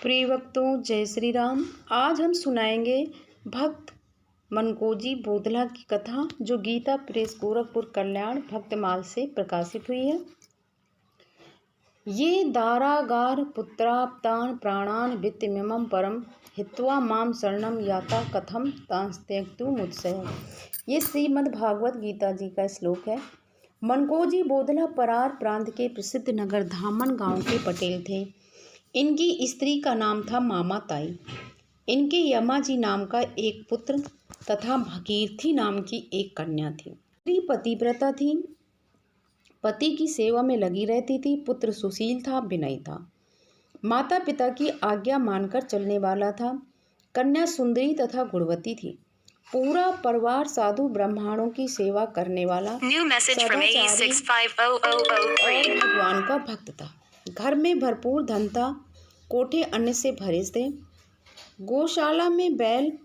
प्रिय भक्तों, जय श्री राम। आज हम सुनाएंगे भक्त मनकोजी बोधला की कथा, जो गीता प्रेस गोरखपुर कल्याण भक्तमाल से प्रकाशित हुई है। ये दारागार पुत्राप्तान प्राणान वित्तमिमं परम हित्वा माम शरणम याता कथम तांस्त्यक्तु मुत्सह। ये श्रीमद्भागवत गीता जी का श्लोक है। मनकोजी बोधला परार प्रांत के प्रसिद्ध नगर धामन गांव के पटेल थे। इनकी स्त्री का नाम था मामा ताई। इनके यमाजी नाम का एक पुत्र तथा भगीरथी नाम की एक कन्या थी। स्त्री पतिव्रता थी, पति की सेवा में लगी रहती थी। पुत्र सुशील था, विनयी था, माता पिता की आज्ञा मानकर चलने वाला था। कन्या सुंदरी तथा गुणवती थी। पूरा परिवार साधु ब्राह्मणों की सेवा करने वाला सदाचारी और भगवान का भक्त था। घर में भरपूर धन था, कोठे अन्न से भरे थे। गौशाला में बैल,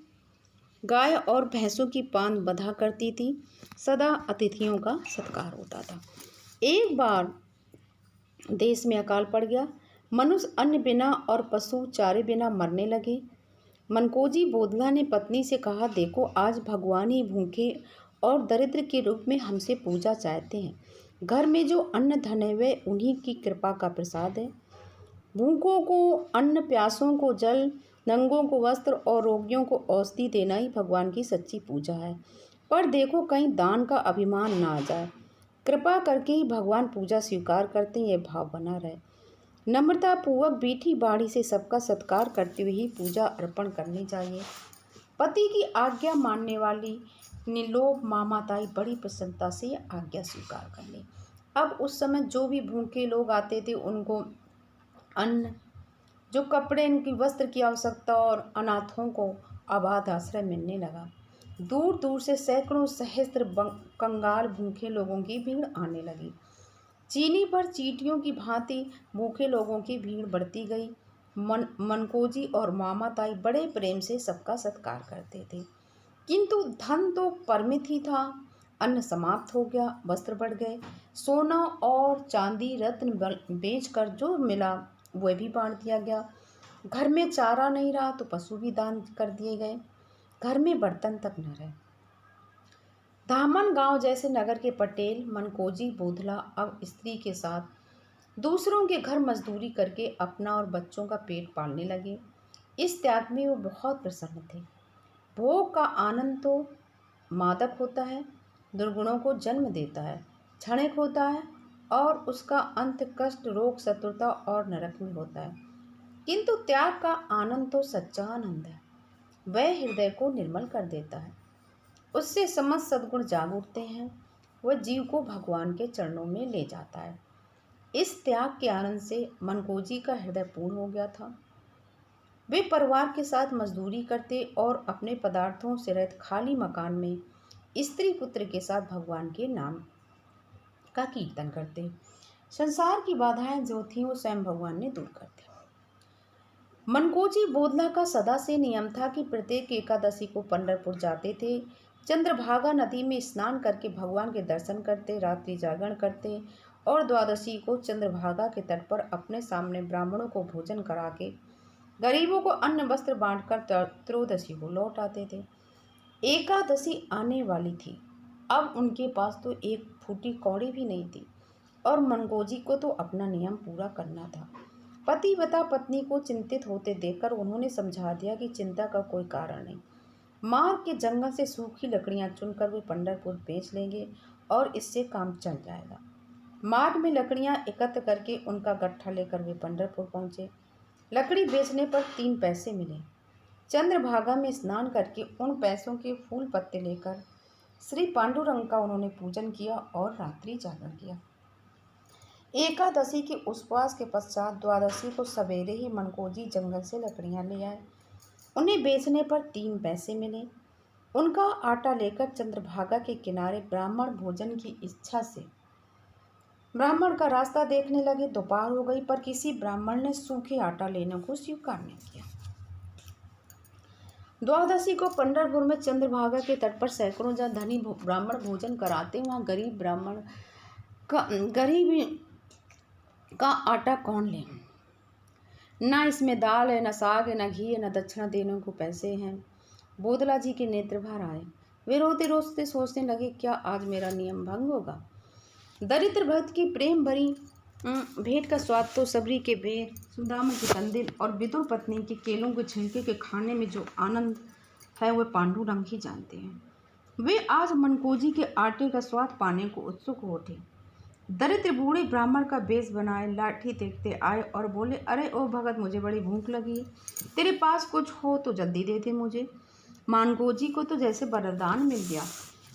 गाय और भैंसों की पान बंधा करती थी। सदा अतिथियों का सत्कार होता था। एक बार देश में अकाल पड़ गया। मनुष्य अन्न बिना और पशु चारे बिना मरने लगे। मनकोजी बोधला ने पत्नी से कहा, देखो, आज भगवान ही भूखे और दरिद्र के रूप में हमसे पूजा चाहते हैं। घर में जो अन्न धन है वह उन्हीं की कृपा का प्रसाद है। भूखों को अन्न, प्यासों को जल, नंगों को वस्त्र और रोगियों को औषधि देना ही भगवान की सच्ची पूजा है। पर देखो, कहीं दान का अभिमान ना आ जाए। कृपा करके ही भगवान पूजा स्वीकार करते हैं, यह भाव बना रहे। नम्रता पूर्वक बीठी बाड़ी से सबका सत्कार करते हुए ही पूजा अर्पण करनी चाहिए। पति की आज्ञा मानने वाली निर्लोभ मामा ताई बड़ी प्रसन्नता से आज्ञा स्वीकार कर ली। अब उस समय जो भी भूखे लोग आते थे उनको अन्न, जो कपड़े, इनकी वस्त्र की आवश्यकता और अनाथों को आबाद आश्रय मिलने लगा। दूर दूर से सैकड़ों सहस्त्र कंगाल भूखे लोगों की भीड़ आने लगी। चीनी पर चींटियों की भांति भूखे लोगों की भीड़ बढ़ती गई। मनकोजी और मामा ताई बड़े प्रेम से सबका सत्कार करते थे, किंतु धन तो परिमित ही था। अन्न समाप्त हो गया, वस्त्र बढ़ गए। सोना और चांदी रत्न बेचकर जो मिला वह भी बांट दिया गया। घर में चारा नहीं रहा तो पशु भी दान कर दिए गए। घर में बर्तन तक न रहे। धामन गांव जैसे नगर के पटेल मनकोजी बोधला अब स्त्री के साथ दूसरों के घर मजदूरी करके अपना और बच्चों का पेट पालने लगे। इस त्याग में वो बहुत प्रसन्न थे। भोग का आनंद तो मादक होता है, दुर्गुणों को जन्म देता है, क्षणिक होता है और उसका अंत कष्ट, रोग, शत्रुता और नरक में होता है। किंतु त्याग का आनंद तो सच्चा आनंद है। वह हृदय को निर्मल कर देता है। उससे समस्त सद्गुण जाग उठते हैं। वह जीव को भगवान के चरणों में ले जाता है। इस त्याग के आनंद से मनकोजी का हृदय पूर्ण हो गया था। वे परिवार के साथ मजदूरी करते और अपने पदार्थों से रहित खाली मकान में स्त्री पुत्र के साथ भगवान के नाम का कीर्तन करते। संसार की बाधाएं जो थीं वो स्वयं भगवान ने दूर कर दी। मनकोजी बोधला का सदा से नियम था कि प्रत्येक एकादशी को पंढरपुर जाते थे। चंद्रभागा नदी में स्नान करके भगवान के दर्शन करते, रात्रि जागरण करते और द्वादशी को चंद्रभागा के तट पर अपने सामने ब्राह्मणों को भोजन करा के गरीबों को अन्न वस्त्र बांटकर त्रयोदशी को लौट आते थे। एकादशी आने वाली थी। अब उनके पास तो एक फूटी कौड़ी भी नहीं थी और मनकोजी को तो अपना नियम पूरा करना था। पतिव्रता पत्नी को चिंतित होते देखकर उन्होंने समझा दिया कि चिंता का कोई कारण नहीं। मार्ग के जंगल से सूखी लकड़ियां चुनकर वे पंढरपुर बेच लेंगे और इससे काम चल जाएगा। मार्ग में लकड़ियां एकत्र करके उनका गट्ठा लेकर वे पंढरपुर पहुंचे। लकड़ी बेचने पर 3 पैसे मिले। चंद्रभागा में स्नान करके उन पैसों के फूल पत्ते लेकर श्री पांडुरंग का उन्होंने पूजन किया और रात्रि जागरण किया। एकादशी के उपवास के पश्चात द्वादशी को सवेरे ही मनकोजी जंगल से लकड़ियां ले आए। उन्हें बेचने पर 3 पैसे मिले। उनका आटा लेकर चंद्रभागा के किनारे ब्राह्मण भोजन की इच्छा से ब्राह्मण का रास्ता देखने लगे। दोपहर हो गई पर किसी ब्राह्मण ने सूखे आटा लेने को स्वीकार नहीं किया। द्वादशी को पंढरपुर में चंद्रभागा के तट पर सैकड़ों जहाँ धनी ब्राह्मण भोजन कराते, वहाँ गरीब का आटा कौन ले। ना इसमें दाल है, न साग है, न घी है, न दक्षिणा देने को पैसे हैं। बोदला जी के नेत्र भर आए। वे रोते रोते सोचने लगे, क्या आज मेरा नियम भंग होगा। दरिद्र भक्त की प्रेम भरी भेंट का स्वाद तो सबरी के बेर, सुदामा के कंदिल और विदुर पत्नी के केलों के छिलके के खाने में जो आनंद है वह पांडुरंग ही जानते हैं। वे आज मनकोजी के आटे का स्वाद पाने को उत्सुक हो उठे। दरिद्र बूढ़े ब्राह्मण का बेस बनाए लाठी देखते आए और बोले, अरे ओ भगत, मुझे बड़ी भूख लगी है, तेरे पास कुछ हो तो जल्दी दे दे मुझे। मानकोजी को तो जैसे वरदान मिल गया,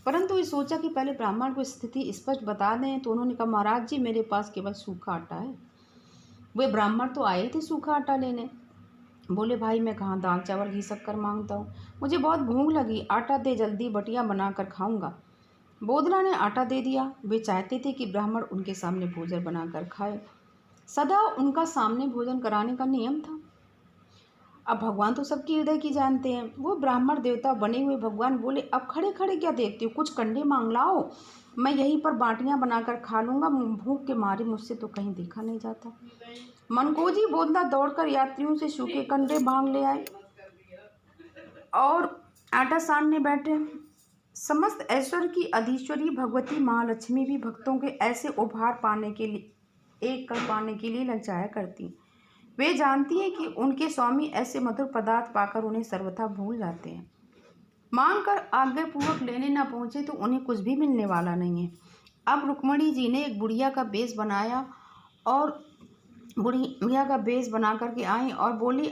परंतु ये सोचा कि पहले ब्राह्मण को स्थिति स्पष्ट बता दें। तो उन्होंने कहा, महाराज जी, मेरे पास केवल सूखा आटा है। वे ब्राह्मण तो आए थे सूखा आटा लेने। बोले, भाई मैं कहाँ दाल चावल घी शक्कर मांगता हूँ, मुझे बहुत भूख लगी, आटा दे जल्दी, बटिया बनाकर खाऊंगा। बोदला ने आटा दे दिया। वे चाहते थे कि ब्राह्मण उनके सामने भोजन बनाकर खाए। सदा उनका सामने भोजन कराने का नियम था। अब भगवान तो सबकी हृदय की जानते हैं। वो ब्राह्मण देवता बने हुए भगवान बोले, अब खड़े खड़े क्या देखते हो, कुछ कंडे मांग लाओ, मैं यहीं पर बाटियां बनाकर खा लूँगा, भूख के मारे मुझसे तो कहीं देखा नहीं जाता। मनकोजी बोदला दौड़कर यात्रियों से सूखे कंडे मांग ले आए और आटा सानने बैठे। समस्त ऐश्वर्य की अधीश्वरी भगवती महालक्ष्मी भी भक्तों के ऐसे उपहार पाने के लिए एक कर पाने के लिए ललचाया करती। वे जानती हैं कि उनके स्वामी ऐसे मधुर पदार्थ पाकर उन्हें सर्वथा भूल जाते हैं। मांग कर आज्ञापूर्वक लेने न पहुंचे तो उन्हें कुछ भी मिलने वाला नहीं है। अब रुक्मणी जी ने एक बुढ़िया का बेस बनाया और बुढ़िया का बेस बना करके आई और बोली,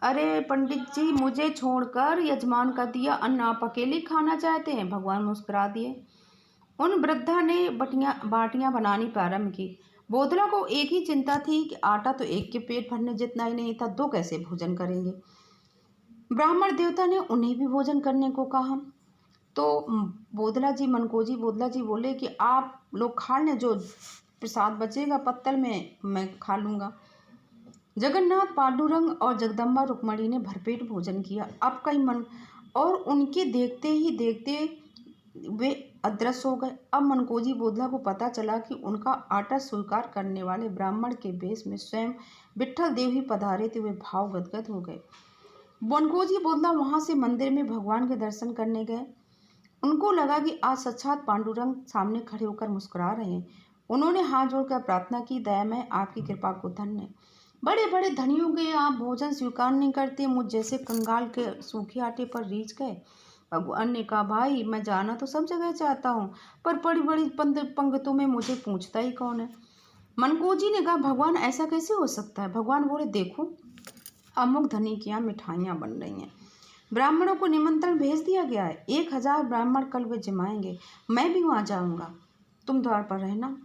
अरे पंडित जी, मुझे छोड़कर यजमान का दिया अन्न आप अकेले खाना चाहते हैं। भगवान मुस्कुरा दिए। उन वृद्धा ने बाटियां बनानी प्रारंभ की। बोदला को एक ही चिंता थी कि आटा तो एक के पेट भरने जितना ही नहीं था, दो कैसे भोजन करेंगे। ब्राह्मण देवता ने उन्हें भी भोजन करने को कहा तो बोदला जी, मनकोजी बोदला जी बोले कि आप लोग खा लें, जो प्रसाद बचेगा पत्तल में मैं खा लूँगा। जगन्नाथ, पांडुरंग और जगदम्बा रुक्मणी ने भरपेट भोजन किया। अब कई मन और उनके देखते ही देखते वे अदृश्य हो गए। अब मनकोजी बोदला को पता चला कि उनका आटा स्वीकार करने वाले ब्राह्मण के बेस में स्वयं विट्ठल देव ही पधारे थे। वे भाव गदगद हो गए। मनकोजी बोदला वहां से मंदिर में भगवान के दर्शन करने गए। उनको लगा कि आज साक्षात पांडुरंग सामने खड़े होकर मुस्कुरा रहे हैं। उन्होंने हाथ जोड़कर प्रार्थना की, दयामय आपकी कृपा को धन्य। बड़े बड़े धनियों के आप भोजन स्वीकार नहीं करते, मुझ जैसे कंगाल के सूखे आटे पर रीझ गए। भगवान ने कहा, भाई मैं जाना तो सब जगह चाहता हूँ, पर बड़ी बड़ी पंक्तियों में मुझे पूछता ही कौन है। मनकोजी ने कहा, भगवान ऐसा कैसे हो सकता है। भगवान बोले, देखो अमुक धनी की यहाँ मिठाइयाँ बन रही हैं, ब्राह्मणों को निमंत्रण भेज दिया गया है, 1000 ब्राह्मण कल वे जमाएंगे, मैं भी वहाँ जाऊँगा, तुम द्वार पर रहना।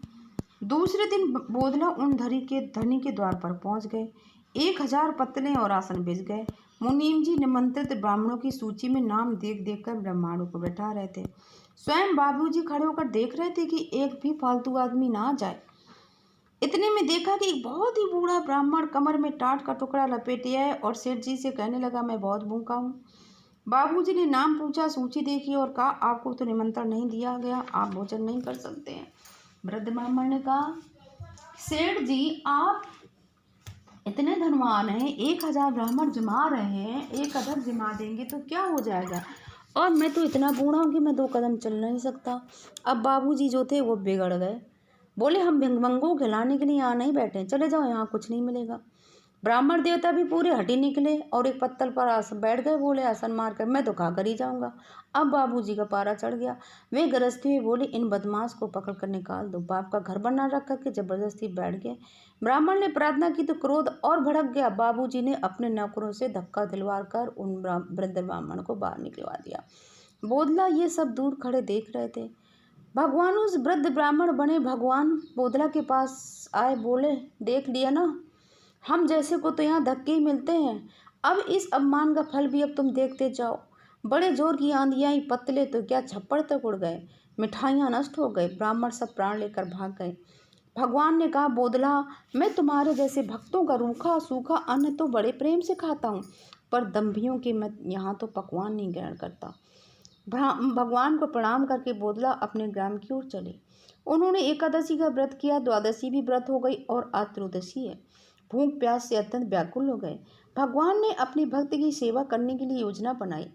दूसरे दिन बोदला उन धनी के द्वार पर पहुंच गए। 1000 पत्तलें और आसन बिछ गए। मुनीम जी निमंत्रित ब्राह्मणों की सूची में नाम देख देख कर ब्राह्मणों को बैठा रहे थे। स्वयं बाबूजी खड़े होकर देख रहे थे कि एक भी फालतू आदमी ना जाए। इतने में देखा कि एक बहुत ही बूढ़ा ब्राह्मण कमर में टाट का टुकड़ा लपेटे आए और सेठ जी से कहने लगा, मैं बहुत भूखा हूँ। बाबूजी ने नाम पूछा, सूची देखी और कहा, आपको तो निमंत्रण नहीं दिया गया, आप भोजन नहीं कर सकते हैं। वृद्ध ब्राह्मण ने कहा, सेठ जी आप इतने धनवान हैं, 1000 ब्राह्मण जमा रहे हैं, एक कदम जमा देंगे तो क्या हो जाएगा, और मैं तो इतना बूढ़ा हूँ कि मैं 2 कदम चल नहीं सकता। अब बाबूजी जो थे वो बिगड़ गए। बोले, हम भिंगमंगों खिलाने के लिए यहाँ नहीं बैठे, चले जाओ, यहाँ कुछ नहीं मिलेगा। ब्राह्मण देवता भी पूरे हटी निकले और एक पत्तल पर आसन बैठ गए। बोले, आसन मार कर मैं तो खाकर ही जाऊंगा। अब बाबूजी का पारा चढ़ गया। वे गरजते हुए बोले, इन बदमाश को पकड़ कर निकाल दो। बाप का घर बना रख करके जबरदस्ती बैठ गए। ब्राह्मण ने प्रार्थना की तो क्रोध और भड़क गया। बाबूजी ने अपने नौकरों से धक्का दिलवा कर उन वृद्ध ब्राह्मण को बाहर निकलवा दिया। बोदला ये सब दूर खड़े देख रहे थे। भगवान उस वृद्ध ब्राह्मण बने भगवान बोदला के पास आए। बोले, देख लिया ना, हम जैसे को तो यहाँ धक्के ही मिलते हैं, अब इस अपमान का फल भी अब तुम देखते जाओ। बड़े जोर की आंधी आई, पत्तले तो क्या छप्पड़ तक उड़ गए, मिठाइयाँ नष्ट हो गए, ब्राह्मण सब प्राण लेकर भाग गए। भगवान ने कहा, बोदला मैं तुम्हारे जैसे भक्तों का रूखा सूखा अन्न तो बड़े प्रेम से खाता हूँ, पर दम्भियों के मैं यहाँ तो पकवान नहीं ग्रहण करता। भगवान को प्रणाम करके बोदला अपने ग्राम की ओर चले। उन्होंने एकादशी का व्रत किया, द्वादशी भी व्रत हो गई और आज त्रयोदशी है। भूख प्यास से अत्यंत व्याकुल हो गए। भगवान ने अपनी भक्त की सेवा करने के लिए योजना बनाई।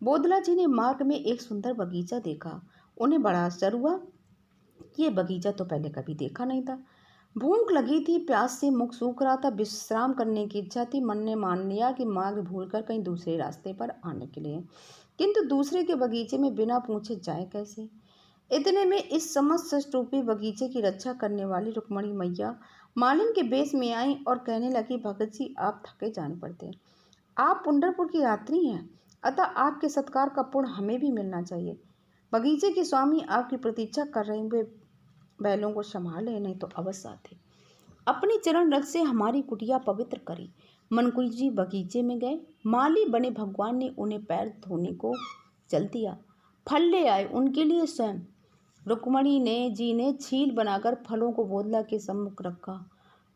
बोधला जी ने मार्ग में एक सुंदर बगीचा देखा। उन्हें बड़ा आश्चर्य हुआ कि ये बगीचा तो पहले कभी देखा नहीं था। भूख लगी थी, प्यास से मुख सूख रहा था, विश्राम करने की इच्छा थी। मन ने मान लिया कि मार्ग भूलकर कहीं दूसरे रास्ते पर आने के लिए, किंतु दूसरे के बगीचे में बिना पूछे जाए कैसे। इतने में इस समस्त रूपी बगीचे की रक्षा करने वाली रुक्मणी मैया मालिन के बेस में आई और कहने लगी, भगत जी आप थके जान पड़ते, आप पंढरपुर की यात्री हैं, अतः आपके सत्कार का पुण्य हमें भी मिलना चाहिए। बगीचे के स्वामी आपकी प्रतीक्षा कर रहे हैं, वे बैलों को संभाले, नहीं तो अवश्य आते। अपनी चरण रथ से हमारी कुटिया पवित्र करी। मनकुई जी बगीचे में गए। माली बने भगवान ने उन्हें पैर धोने को जल दिया। फल ले आए उनके लिए स्वयं। रुक्मणी ने छील बनाकर फलों को बोधला के सम्मुख रखा।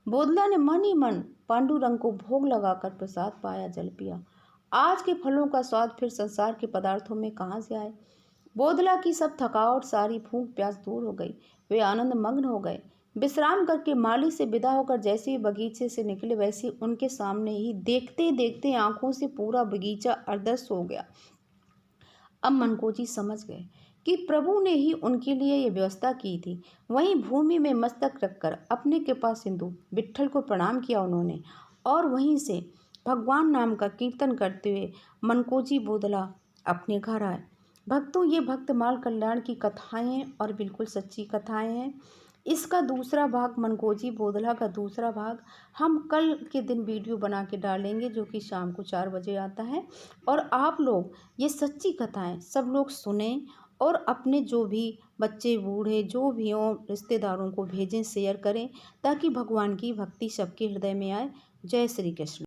बोधला ने मन ही मन पांडुरंग को भोग लगाकर प्रसाद पाया, जल पिया। आज के फलों का स्वाद फिर संसार के पदार्थों में कहाँ से आए। बोधला की सब थकावट, सारी भूख प्यास दूर हो गई। वे आनंद मग्न हो गए। विश्राम करके माली से विदा होकर जैसे ही बगीचे से निकले, वैसे उनके सामने ही देखते देखते आंखों से पूरा बगीचा अदृश्य हो गया। अब मनकोजी समझ गए कि प्रभु ने ही उनके लिए ये व्यवस्था की थी। वहीं भूमि में मस्तक रखकर अपने कृपा सिंधु विट्ठल को प्रणाम किया उन्होंने, और वहीं से भगवान नाम का कीर्तन करते हुए मनकोजी बोधला अपने घर आए। भक्तों, ये भक्तमाल कल्याण की कथाएं हैं और बिल्कुल सच्ची कथाएं हैं। इसका दूसरा भाग, मनकोजी बोधला का दूसरा भाग, हम कल के दिन वीडियो बना के डालेंगे, जो कि शाम को 4 बजे आता है। और आप लोग ये सच्ची कथाएं सब लोग सुने और अपने जो भी बच्चे बूढ़े जो भी हों रिश्तेदारों को भेजें, शेयर करें, ताकि भगवान की भक्ति सबके हृदय में आए। जय श्री कृष्ण।